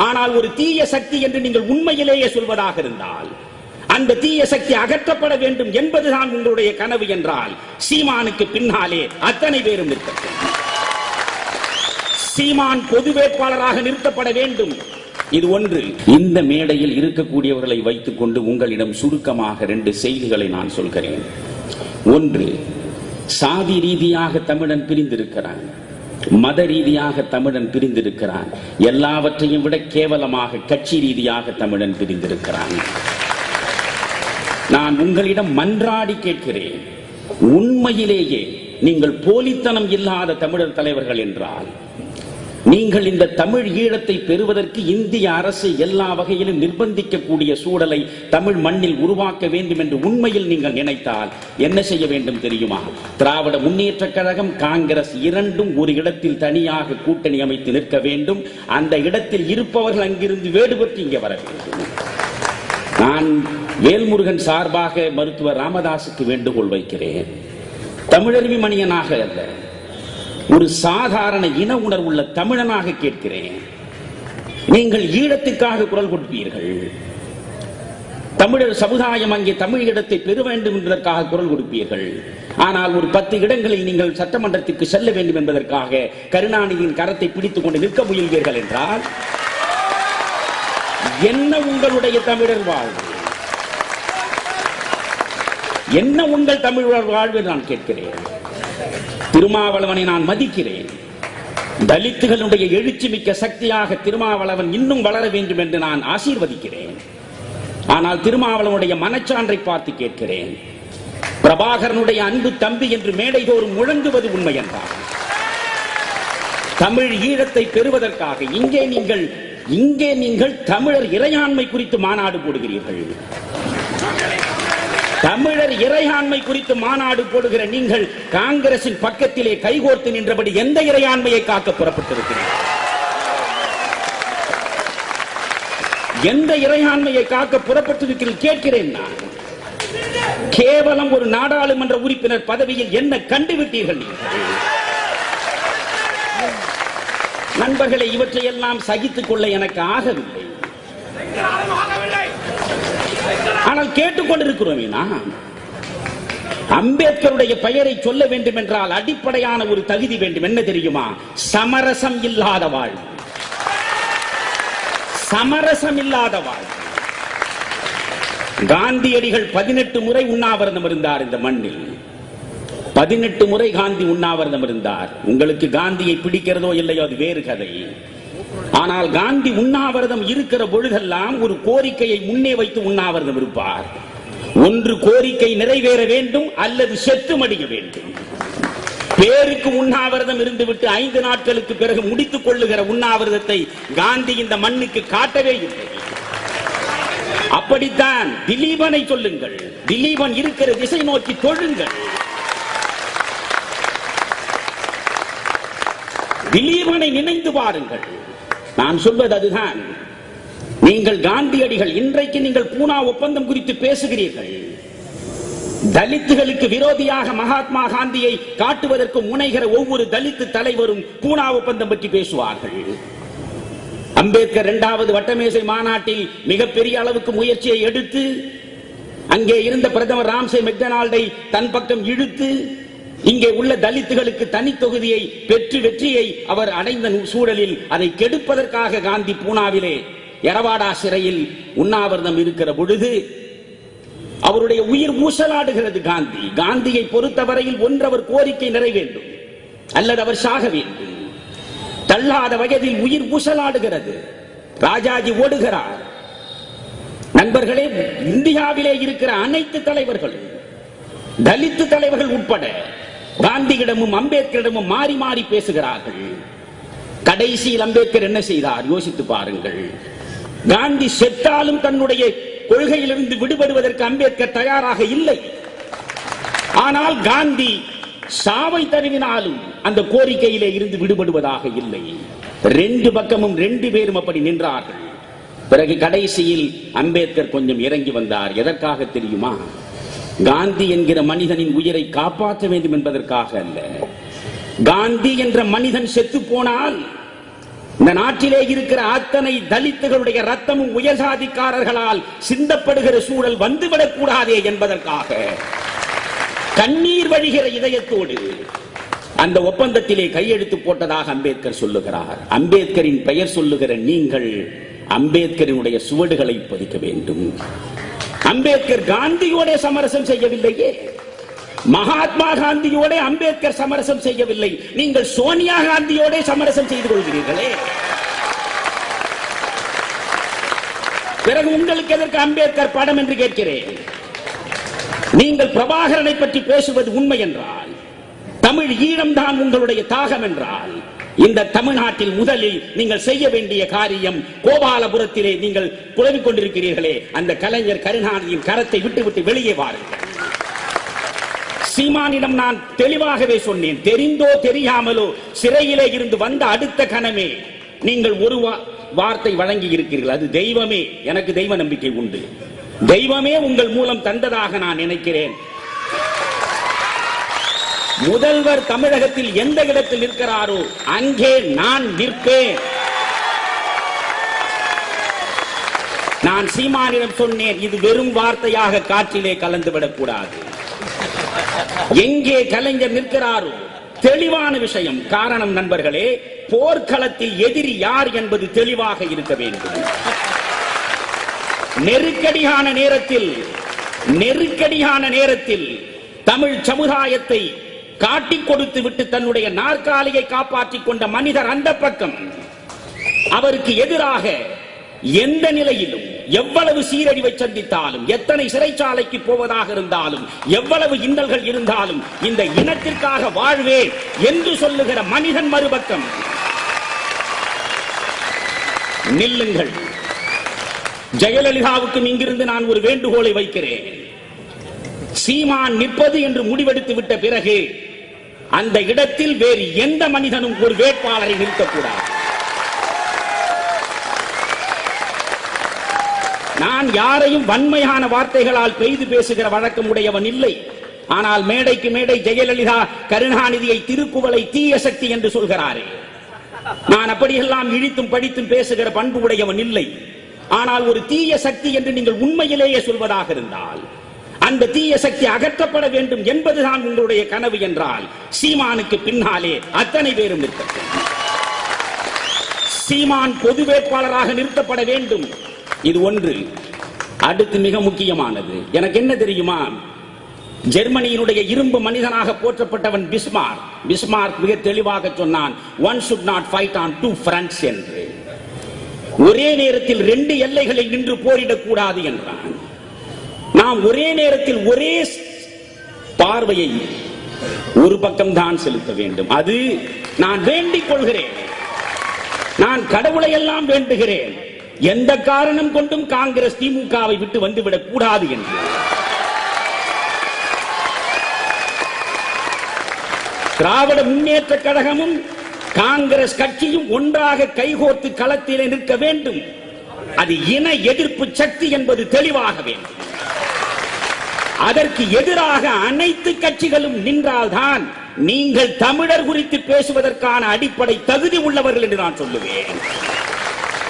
ஆனால் ஒரு தீய சக்தி என்று நீங்கள் உண்மையிலேயே சொல்வதாக இருந்தால் அந்த தீய சக்தி அகற்றப்பட வேண்டும் என்பதுதான் உங்களுடைய கனவு என்றால் சீமானுக்கு பின்னாலே அத்தனை பேரும் நிற்கட்டும். சீமான் பொது வேட்பாளராக நிறுத்தப்பட வேண்டும். இது ஒன்று. இந்த மேடையில் இருக்கக்கூடியவர்களை வைத்துக் கொண்டு உங்களிடம் சுருக்கமாக 2 செய்திகளை நான் சொல்கிறேன். ஒன்று, சாதி ரீதியாக தமிழன் பிரிந்திருக்கிறான், மத ரீதியாக தமிழன் பிரிந்திருக்கிறான், எல்லாவற்றையும் விட கேவலமாக கட்சி ரீதியாக தமிழன் பிரிந்திருக்கிறான். நான் உங்களிடம் மன்றாடி கேட்கிறேன், உண்மையிலேயே நீங்கள் போலித்தனம் இல்லாத தமிழர் தலைவர்கள் என்றால் நீங்கள் இந்த தமிழ் ஈழத்தை பெறுவதற்கு இந்திய அரசு எல்லா வகையிலும் நிர்பந்திக்கக்கூடிய சூழலை தமிழ் மண்ணில் உருவாக்க வேண்டும் என்று உண்மையில் நீங்கள் நினைத்தால் என்ன செய்ய வேண்டும் தெரியுமா? திராவிட முன்னேற்றக் கழகம், காங்கிரஸ் இரண்டும் ஒரு இடத்தில் தனியாக கூட்டணி அமைத்து நிற்க வேண்டும். அந்த இடத்தில் இருப்பவர்கள் அங்கிருந்து வேடுபட்டு இங்கே வர வேண்டும். நான் வேல்முருகன் சார்பாக மருத்துவர் ராமதாசுக்கு வேண்டுகோள் வைக்கிறேன். தமிழருவி மணியனாக அல்ல, ஒரு சாதாரண இன உணர்வுள்ள தமிழனாக கேட்கிறேன். நீங்கள் ஈழத்திற்காக குரல் கொடுப்பீர்கள், தமிழர் சமுதாயம் அங்கே தமிழ் இடத்தை பெற வேண்டும் என்பதற்காக குரல் கொடுப்பீர்கள். ஆனால் ஒரு 10 இடங்களில் நீங்கள் சட்டமன்றத்திற்கு செல்ல வேண்டும் என்பதற்காக கருணாநிதியின் கரத்தை பிடித்துக் கொண்டு நிற்க முயல்வீர்கள் என்றால் என்ன உங்களுடைய தமிழர் வாழ்வு? என்ன உங்கள் தமிழர் வாழ்வு நான் கேட்கிறேன். திருமாவளவனை நான் மதிக்கிறேன். தலித்துகளுடைய எழுச்சி மிக்க சக்தியாக திருமாவளவன் இன்னும் வளர வேண்டும் என்று நான் ஆசீர்வதிக்கிறேன். ஆனால் திருமாவளவனுடைய மனச்சான்றை பார்த்து கேட்கிறேன். பிரபாகரனுடைய அன்பு தம்பி என்று மேடை தோறும் முழங்குவது உண்மை என்றால் தமிழ் ஈழத்தை பெறுவதற்காக இங்கே நீங்கள் தமிழர் இறையாண்மை குறித்து மாநாடு போடுகிறீர்கள். தமிழர் இறையாண்மை குறித்து மாநாடு போடுகிற நீங்கள் காங்கிரசின் பக்கத்திலே கைகோர்த்து நின்றபடி எந்த இறையாண்மையை காக்க புறப்பட்டிருக்கிறீர்கள்? எந்த இறையாண்மையை காக்க புறப்பட்டிருக்கிறீர்கள் கேட்கிறேன் நான். கேவலம் ஒரு நாடாளுமன்ற உறுப்பினர் பதவியில் என்ன கண்டுவிட்டீர்கள்? நண்பர்களை, இவற்றையெல்லாம் சகித்துக் கொள்ள எனக்கு ஆகவில்லை. ஆனால் கேட்டுக்கொண்டிருக்கிறோமே. நாம் அம்பேத்கருடைய பெயரை சொல்ல வேண்டும் என்றால் அடிப்படையான ஒரு தகுதி வேண்டும். என்ன தெரியுமா? சமரசம் இல்லாத வாழ்வு. சமரசம் இல்லாத வாழ்வு. காந்தியடிகள் 18 முறை உண்ணாவிரதம் இருந்தார் இந்த மண்ணில். 18 முறை காந்தி உண்ணாவிரதம் இருந்தார். உங்களுக்கு காந்தியை பிடிக்கிறதோ இல்லையோ அது வேறு கதை. ஆனால் காந்தி உண்ணாவிரதம் இருக்கிற பொழுதெல்லாம் ஒரு கோரிக்கையை முன்னே வைத்து உண்ணாவிரதம் இருப்பார். ஒன்று கோரிக்கை நிறைவேற வேண்டும் அல்லது செத்து மடிய வேண்டும். பேருக்கு உண்ணாவிரதம் இருந்துவிட்டு 5 நாட்களுக்கு பிறகு முடித்துக் கொள்ளுகிற உண்ணாவிரதத்தை காந்தி இந்த மண்ணுக்கு காட்டவே இல்லை. அப்படித்தான் திலீபனை சொல்லுங்கள். திலீபன் இருக்கிற திசை நோக்கி தொழுங்கள். திலீபனை நினைந்து பாருங்கள். நான் சொல்வது அதுதான். நீங்கள் காந்தியடிகள், இன்றைக்கு நீங்கள் பூனா ஒப்பந்தம் குறித்து பேசுகிறீர்கள். தலித்துகளுக்கு விரோதியாக மகாத்மா காந்தியை காட்டுவதற்கு முனைகிற ஒவ்வொரு தலித்து தலைவரும் பூனா ஒப்பந்தம் பற்றி பேசுவார்கள். அம்பேத்கர் 2வது வட்டமேசை மாநாட்டில் மிகப்பெரிய அளவுக்கு முயற்சியை எடுத்து அங்கே இருந்த பிரதமர் ராம்சே மெக்டொனால்டை தன் பக்கம் இழுத்து இங்கே உள்ள தலித்துகளுக்கு தனி தொகுதியை பெற்று வெற்றியை அவர் அடைந்த சூழலில் அதை கெடுப்பதற்காக காந்தி பூனாவிலே எரவாடா சிறையில் உண்ணாவிரதம் இருக்கிற பொழுது அவருடைய உயிர் ஊசலாடுகிறது. காந்தியை பொறுத்தவரையில் ஒன்று, அவர் கோரிக்கை நிறைவேண்டும் அல்லது அவர் சாக வேண்டும். தள்ளாத வயதில் உயிர் ஊசலாடுகிறது. ராஜாஜி ஓடுகிறார். நண்பர்களே, இந்தியாவிலே இருக்கிற அனைத்து தலைவர்களும், தலித்து தலைவர்கள் உட்பட, காந்தியிடமும் அம்பேத்கரிடமும் மாறி மாறி பேசுகிறார்கள். கடைசியில் அம்பேத்கர் என்ன செய்தார் யோசித்து பாருங்கள். காந்தி செத்தாலும் தன்னுடைய கொள்கையிலிருந்து விடுபடுவதற்கு அம்பேத்கர் தயாராக இல்லை. ஆனால் காந்தி சாவை தருவினாலும் அந்த கோரிக்கையிலே இருந்து விடுபடுவதாக இல்லை. 2 பக்கமும் 2 பேரும் அப்படி நின்றார்கள். பிறகு கடைசியில் அம்பேத்கர் கொஞ்சம் இறங்கி வந்தார். எதற்காக தெரியுமா? காந்தி என்கிற மனிதனின் உயிரை காப்பாற்ற வேண்டும் என்பதற்காக அல்ல. காந்தி என்ற மனிதன் செத்து போனால் இந்த நாட்டிலே இருக்கிற அத்தனை தலித்துகளுடைய ரத்தமும் உயர்சாதிக்காரர்களால் சிந்தப்படுகிற சூழல் வந்துவிடக் கூடாதே என்பதற்காக கண்ணீர் வழிகிற இதயத்தோடு அந்த ஒப்பந்தத்திலே கையெழுத்து போட்டதாக அம்பேத்கர் சொல்லுகிறார். அம்பேத்கரின் பெயர் சொல்லுகிற நீங்கள் அம்பேத்கரினுடைய சுவடுகளை பதிக்க வேண்டும். அம்பேத்கர் காந்தியோட சமரசம் செய்யவில்லையே, மகாத்மா காந்தியோட அம்பேத்கர் சமரசம் செய்யவில்லை, நீங்கள் சோனியா காந்தியோட சமரசம் செய்து கொள்கிறீர்களே. பிறகு உங்களுக்கு எதற்கு அம்பேத்கர் படம் என்று கேட்கிறேன். நீங்கள் பிரபாகரனை பற்றி பேசுவது உண்மை என்றால், தமிழ் ஈழம்தான் உங்களுடைய தாகம் என்றால், இந்த தமிழ்நாட்டில் முதலில் நீங்கள் செய்ய வேண்டிய காரியம், கோபாலபுரத்திலே நீங்கள் குழம்பிக் கொண்டிருக்கிறீர்களே, அந்த கலைஞர் கருணாநிதியின் கரத்தை விட்டு வெளியே வாருங்கள். சீமானிடம் நான் தெளிவாகவே சொன்னேன், தெரிந்தோ தெரியாமலோ சிறையிலே இருந்து வந்த அடுத்த கணமே நீங்கள் ஒரு வார்த்தை வழங்கி இருக்கிறீர்கள். அது தெய்வமே, எனக்கு தெய்வ நம்பிக்கை உண்டு, தெய்வமே உங்கள் மூலம் தந்ததாக நான் நினைக்கிறேன். முதல்வர் தமிழகத்தில் எந்த இடத்தில் இருக்கிறாரோ அங்கே நான் நிற்பேன். நான் சீமானிடம் சொன்னேன், இது வெறும் வார்த்தையாக காற்றிலே கலந்துவிடக் கூடாது. எங்கே கலைஞர் நிற்கிறாரோ தெளிவான விஷயம். காரணம் நண்பர்களே, போர்க்களத்தில் எதிரி யார் என்பது தெளிவாக இருக்க வேண்டும். நெருக்கடியான நேரத்தில் தமிழ் சமுதாயத்தை காட்டிக் கொடுத்து விட்டு தன்னுடைய நாற்காலியை காப்பாற்றிக் கொண்ட மனிதர் அந்த பக்கம். அவருக்கு எதிராக எந்த நிலையிலும் எவ்வளவு சீரழிவை சந்தித்தாலும், எத்தனை சிறைச்சாலைக்கு போவதாக இருந்தாலும், எவ்வளவு இன்னல்கள் இருந்தாலும் இந்த இனத்திற்காக வாழ்வேன் என்று சொல்லுகிற மனிதன் மறுபக்கம். நில்லுங்கள். ஜெயலலிதாவுக்கும் இங்கிருந்து நான் ஒரு வேண்டுகோளை வைக்கிறேன். சீமான் நிற்பது என்று முடிவெடுத்து விட்ட பிறகு அந்த இடத்தில் வேறு எந்த மனிதனும் ஒரு வேட்பாளரை நிறுத்தக்கூடாது. நான் யாரையும் வன்மையான வார்த்தைகளால் பெய்து பேசுகிற வழக்கம் உடையவன் இல்லை. ஆனால் மேடைக்கு மேடை ஜெயலலிதா கருணாநிதியை திருக்குவளை தீய சக்தி என்று சொல்கிறாரே, நான் அப்படியெல்லாம் இழித்தும் படித்தும் பேசுகிற பண்பு உடையவன் இல்லை. ஆனால் ஒரு தீய சக்தி என்று நீங்கள் உண்மையிலேயே சொல்வதாக இருந்தால், அந்த தீய சக்தி அகற்றப்பட வேண்டும் என்பதுதான் உங்களுடைய கனவு என்றால், சீமானுக்கு பின்னாலே அத்தனை பேரும் நிற்கட்டும். சீமான் பொது வேட்பாளராக நிறுத்தப்பட வேண்டும். இது ஒன்று. அடுத்து மிக முக்கியமானது, எனக்கு என்ன தெரியுமா, ஜெர்மனியினுடைய இரும்பு மனிதனாக போற்றப்பட்டவன் பிஸ்மார்க். பிஸ்மார்க் மிக தெளிவாக சொன்னான், one should not fight on two fronts என்று. ஒரே நேரத்தில் ரெண்டு எல்லைகளில் நின்று போரிடக்கூடாது என்றான். நாம் ஒரே நேரத்தில் ஒரே பார்வையை ஒரு பக்கம் தான் செலுத்த வேண்டும். அது நான் வேண்டிக் கொள்கிறேன். நான் கடவுளை எல்லாம் வேண்டுகிறேன், எந்த காரணம் கொண்டும் காங்கிரஸ் திமுகவை விட்டு வந்துவிடக் கூடாது என்று. திராவிட முன்னேற்ற கழகமும் காங்கிரஸ் கட்சியும் ஒன்றாக கைகோர்த்து களத்திலே நிற்க வேண்டும். அது இன எதிர்ப்பு சக்தி என்பது தெளிவாக வேண்டும். அதற்கு எதிராக அனைத்து கட்சிகளும் நின்றால்தான் நீங்கள் தமிழர் குறித்து பேசுவதற்கான அடிப்படை தகுதி உள்ளவர்கள் என்று நான் சொல்லுவேன்.